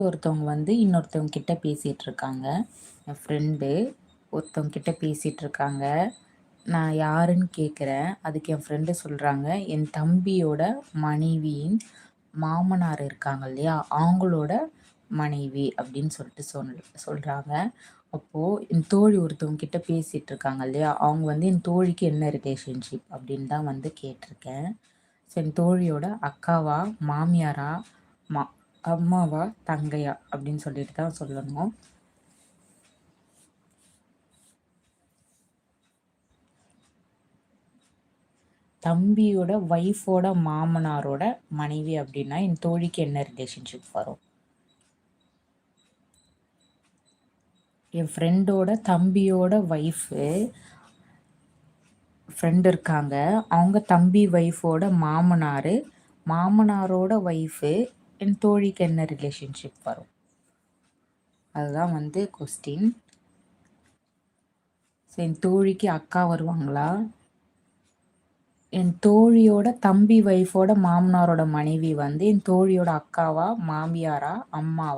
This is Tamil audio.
ஒருத்தவங்க வந்து இன்னொருத்தவங்க கிட்ட பேசிட்டு இருக்காங்க. என் ஃப்ரெண்டு ஒருத்தவங்க கிட்ட பேசிட்டு இருக்காங்க. நான் யாருன்னு கேட்குறேன். அதுக்கு என் ஃப்ரெண்டு சொல்றாங்க, என் தம்பியோட மனைவியின் மாமனார் இருக்காங்க இல்லையா? அவங்களோட மனைவி அப்படின்னு சொல்லிட்டு சொல்றாங்க. அப்போ என் தோழி ஒருத்தவங்க கிட்ட பேசிட்டு இருக்காங்க இல்லையா? அவங்க வந்து என் தோழிக்கு என்ன ரிலேஷன்ஷிப் அப்படின்னு தான் வந்து கேட்டிருக்கேன். ஸோ என் தோழியோட அக்காவா, மாமியாரா, மா அம்மாவா, தங்கையா அப்படின்னு சொல்லிட்டு தான் சொல்லணும். தம்பியோட ஒய்ஃபோட மாமனாரோட மனைவி அப்படின்னா என் தோழிக்கு என்ன ரிலேஷன்ஷிப் வரும்? என் ஃப்ரெண்டோட தம்பியோட ஒய்ஃபு ஃப்ரெண்ட் இருக்காங்க. அவங்க தம்பி ஒய்ஃபோட மாமனார், மாமனாரோட ஒய்ஃபு என் தோழிக்கு என்ன ரிலேஷன்ஷிப் வரும்? அதுதான் வந்து கொஸ்டின். ஸோ என் தோழிக்கு அக்கா வருவாங்களா? என் தோழியோட தம்பி ஒய்ஃபோட மாமனாரோட மனைவி வந்து என் தோழியோட அக்காவா, மாமியாரா, அம்மாவா?